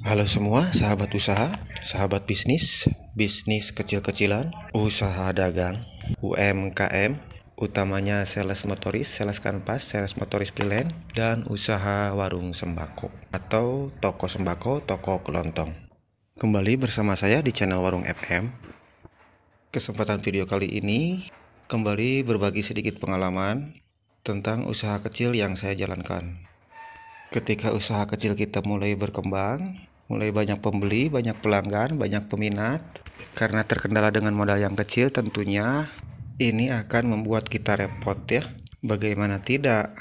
Halo semua, sahabat usaha, sahabat bisnis, bisnis kecil-kecilan, usaha dagang, UMKM, utamanya sales motoris, sales kanvas, sales motoris freelance, dan usaha warung sembako atau toko sembako, toko kelontong. Kembali bersama saya di channel Warung FM. Kesempatan video kali ini kembali berbagi sedikit pengalaman tentang usaha kecil yang saya jalankan. Ketika usaha kecil kita mulai berkembang, mulai banyak pembeli, banyak pelanggan, banyak peminat, karena terkendala dengan modal yang kecil, tentunya ini akan membuat kita repot ya. Bagaimana tidak,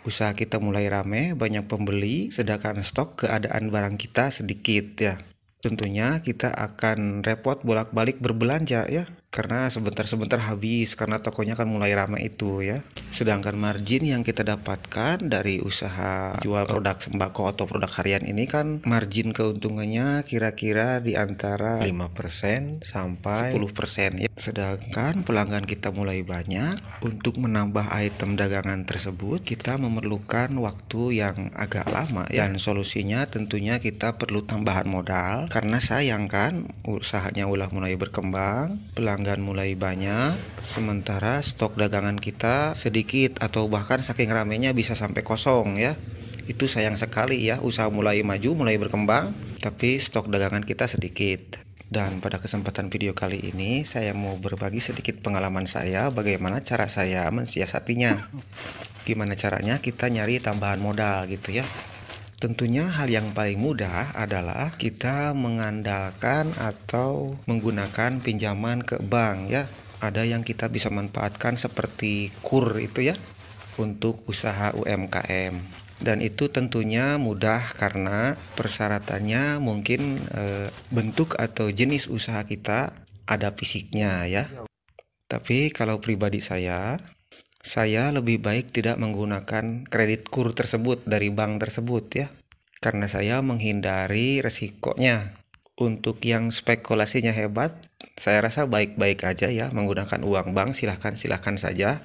usaha kita mulai rame, banyak pembeli, sedangkan stok keadaan barang kita sedikit ya. Tentunya kita akan repot bolak-balik berbelanja ya, karena sebentar-sebentar habis, karena tokonya kan mulai ramai itu ya. Sedangkan margin yang kita dapatkan dari usaha jual produk sembako atau produk harian ini kan margin keuntungannya kira-kira di antara 5% sampai 10% ya. Sedangkan pelanggan kita mulai banyak, untuk menambah item dagangan tersebut kita memerlukan waktu yang agak lama ya. Dan solusinya tentunya kita perlu tambahan modal, karena sayang kan usahanya ulah mulai berkembang, pelanggan mulai banyak, sementara stok dagangan kita sedikit atau bahkan saking ramenya bisa sampai kosong ya. Itu sayang sekali ya, usaha mulai maju, mulai berkembang, tapi stok dagangan kita sedikit. Dan pada kesempatan video kali ini saya mau berbagi sedikit pengalaman saya, bagaimana cara saya mensiasatinya. Gimana caranya kita nyari tambahan modal gitu ya. Tentunya hal yang paling mudah adalah kita mengandalkan atau menggunakan pinjaman ke bank ya. Ada yang kita bisa manfaatkan seperti KUR itu ya, untuk usaha UMKM. Dan itu tentunya mudah karena persyaratannya mungkin bentuk atau jenis usaha kita ada fisiknya ya. Tapi kalau pribadi saya lebih baik tidak menggunakan kredit KUR tersebut dari bank tersebut ya, karena saya menghindari resikonya. Untuk yang spekulasinya hebat, saya rasa baik-baik aja ya menggunakan uang bank, silahkan saja.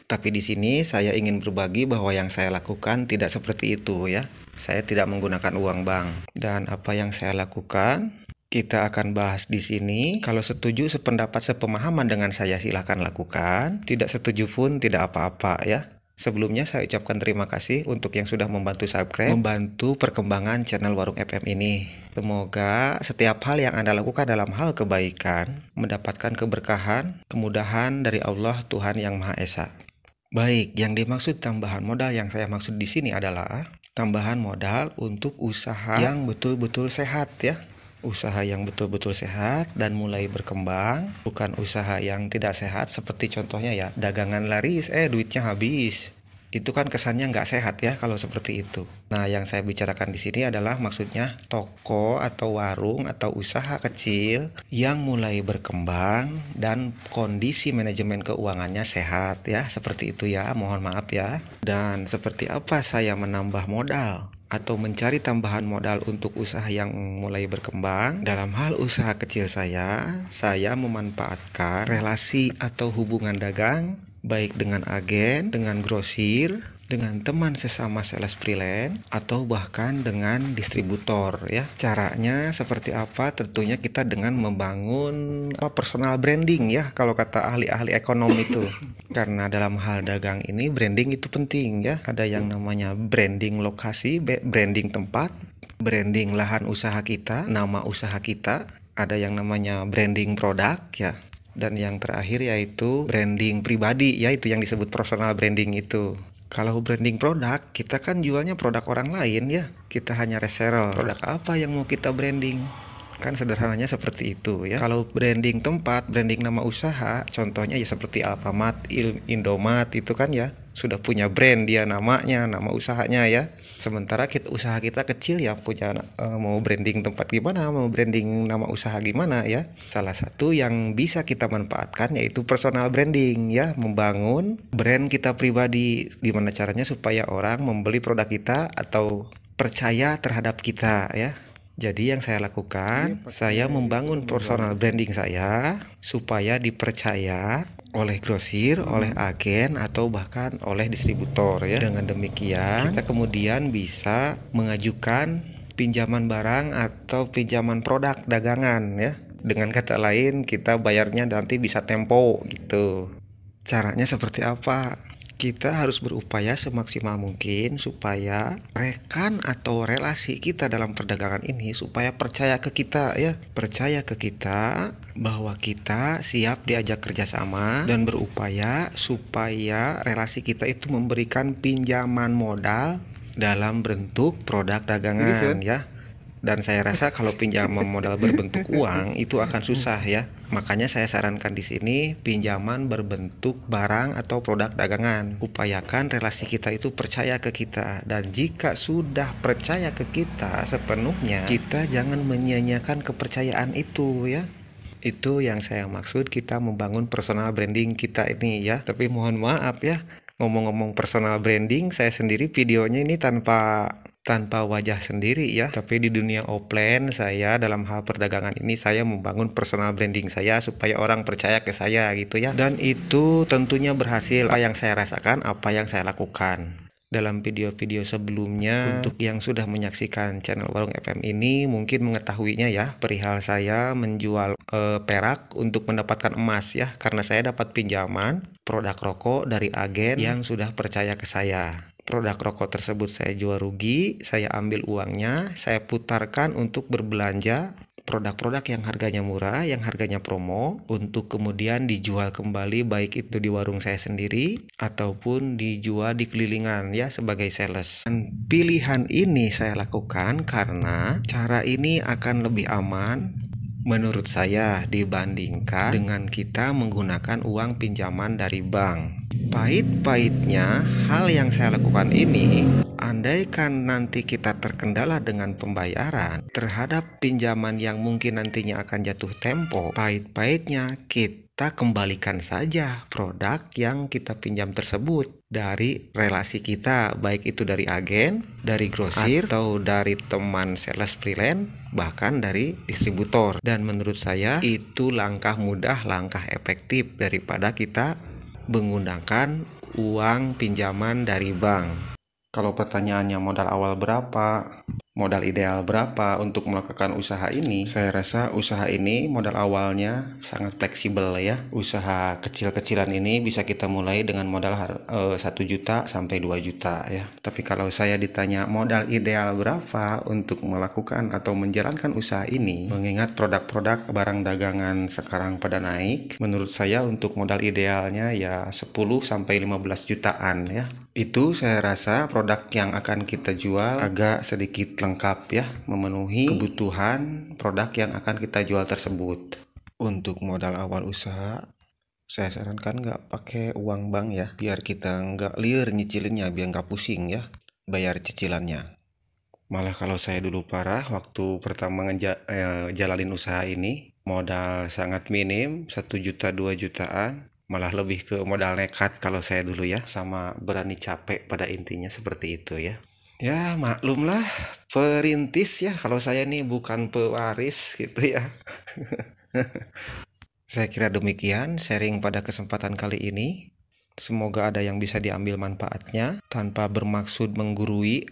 Tapi di sini saya ingin berbagi bahwa yang saya lakukan tidak seperti itu ya. Saya tidak menggunakan uang bank. Dan apa yang saya lakukan, kita akan bahas di sini. Kalau setuju, sependapat, sepemahaman dengan saya silahkan lakukan. Tidak setuju pun tidak apa-apa ya. Sebelumnya saya ucapkan terima kasih untuk yang sudah membantu subscribe, membantu perkembangan channel Warung FM ini. Semoga setiap hal yang Anda lakukan dalam hal kebaikan, mendapatkan keberkahan, kemudahan dari Allah Tuhan Yang Maha Esa. Baik, yang dimaksud tambahan modal yang saya maksud di sini adalah tambahan modal untuk usaha yang betul-betul sehat ya. Usaha yang betul-betul sehat dan mulai berkembang, bukan usaha yang tidak sehat seperti contohnya ya, dagangan laris duitnya habis. Itu kan kesannya nggak sehat ya kalau seperti itu. Nah, yang saya bicarakan di sini adalah maksudnya toko atau warung atau usaha kecil yang mulai berkembang dan kondisi manajemen keuangannya sehat ya, seperti itu ya, mohon maaf ya. Dan seperti apa saya menambah modal atau mencari tambahan modal untuk usaha yang mulai berkembang? Dalam hal usaha kecil saya memanfaatkan relasi atau hubungan dagang, baik dengan agen, dengan grosir, dengan teman sesama sales freelance, atau bahkan dengan distributor ya. Caranya seperti apa? Tentunya kita dengan membangun personal branding ya, kalau kata ahli-ahli ekonomi itu. Karena dalam hal dagang ini branding itu penting ya. Ada yang namanya branding lokasi, branding tempat, branding lahan usaha kita, nama usaha kita. Ada yang namanya branding produk ya. Dan yang terakhir yaitu branding pribadi ya, itu yang disebut personal branding itu. Kalau branding produk, kita kan jualnya produk orang lain ya. Kita hanya reseller. Produk apa yang mau kita branding? Kan sederhananya seperti itu ya. Kalau branding tempat, branding nama usaha, contohnya ya seperti Alfamart, Indomart itu kan ya, sudah punya brand dia, namanya, nama usahanya ya. Sementara usaha kita kecil ya, punya mau branding tempat gimana, mau branding nama usaha gimana ya. Salah satu yang bisa kita manfaatkan yaitu personal branding ya, membangun brand kita pribadi. Gimana caranya supaya orang membeli produk kita atau percaya terhadap kita ya. Jadi yang saya lakukan, saya membangun personal branding saya supaya dipercaya oleh grosir, oleh agen, atau bahkan oleh distributor ya. Dengan demikian, kita kemudian bisa mengajukan pinjaman barang atau pinjaman produk dagangan ya. Dengan kata lain, kita bayarnya nanti bisa tempo gitu. Caranya seperti apa? Kita harus berupaya semaksimal mungkin supaya rekan atau relasi kita dalam perdagangan ini supaya percaya ke kita ya. Percaya ke kita bahwa kita siap diajak kerjasama dan berupaya supaya relasi kita itu memberikan pinjaman modal dalam bentuk produk dagangan ya. Dan saya rasa kalau pinjaman modal berbentuk uang itu akan susah ya. Makanya saya sarankan di sini pinjaman berbentuk barang atau produk dagangan. Upayakan relasi kita itu percaya ke kita, dan jika sudah percaya ke kita sepenuhnya, kita jangan menyia-nyiakan kepercayaan itu ya. Itu yang saya maksud kita membangun personal branding kita ini ya. Tapi mohon maaf ya, ngomong-ngomong personal branding, saya sendiri videonya ini tanpa wajah sendiri ya, tapi di dunia offline saya dalam hal perdagangan ini saya membangun personal branding saya supaya orang percaya ke saya gitu ya. Dan itu tentunya berhasil. Apa yang saya rasakan, apa yang saya lakukan dalam video-video sebelumnya. Untuk yang sudah menyaksikan channel Warung FM ini mungkin mengetahuinya ya, perihal saya menjual perak untuk mendapatkan emas ya, karena saya dapat pinjaman produk rokok dari agen yang sudah percaya ke saya. Produk rokok tersebut saya jual rugi, saya ambil uangnya, saya putarkan untuk berbelanja produk-produk yang harganya murah, yang harganya promo, untuk kemudian dijual kembali, baik itu di warung saya sendiri ataupun dijual di kelilingan ya sebagai sales. Dan pilihan ini saya lakukan karena cara ini akan lebih aman menurut saya dibandingkan dengan kita menggunakan uang pinjaman dari bank. Pahit-pahitnya hal yang saya lakukan ini, andaikan nanti kita terkendala dengan pembayaran terhadap pinjaman yang mungkin nantinya akan jatuh tempo, pahit-pahitnya kita kembalikan saja produk yang kita pinjam tersebut dari relasi kita, baik itu dari agen, dari grosir, atau dari teman sales freelance, bahkan dari distributor. Dan menurut saya itu langkah mudah, langkah efektif daripada kita menggunakan uang pinjaman dari bank. Kalau pertanyaannya modal awal berapa, modal ideal berapa untuk melakukan usaha ini, saya rasa usaha ini modal awalnya sangat fleksibel ya. Usaha kecil-kecilan ini bisa kita mulai dengan modal 1 juta sampai 2 juta ya. Tapi kalau saya ditanya modal ideal berapa untuk melakukan atau menjalankan usaha ini, mengingat produk-produk barang dagangan sekarang pada naik, menurut saya untuk modal idealnya ya 10 sampai 15 jutaan ya. Itu saya rasa produk yang akan kita jual agak sedikit lengkap ya, memenuhi kebutuhan produk yang akan kita jual tersebut. Untuk modal awal usaha, saya sarankan nggak pakai uang bank ya, biar kita nggak liar nyicilinnya, biar nggak pusing ya bayar cicilannya. Malah kalau saya dulu parah waktu pertama jalanin usaha ini, modal sangat minim, 1 juta 2 jutaan. Malah lebih ke modal nekat kalau saya dulu ya, sama berani capek pada intinya seperti itu ya. Ya maklumlah, perintis ya, kalau saya nih bukan pewaris gitu ya. Saya kira demikian sharing pada kesempatan kali ini. Semoga ada yang bisa diambil manfaatnya tanpa bermaksud menggurui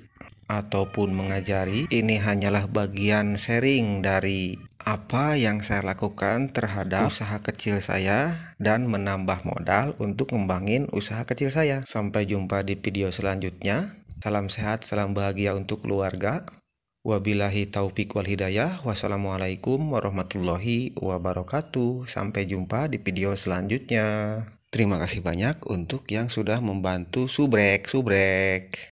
ataupun mengajari. Ini hanyalah bagian sharing dari apa yang saya lakukan terhadap usaha kecil saya dan menambah modal untuk ngembangin usaha kecil saya. Sampai jumpa di video selanjutnya. Salam sehat, salam bahagia untuk keluarga. Wabillahi taufik wal hidayah. Wassalamualaikum warahmatullahi wabarakatuh. Sampai jumpa di video selanjutnya. Terima kasih banyak untuk yang sudah membantu subrek.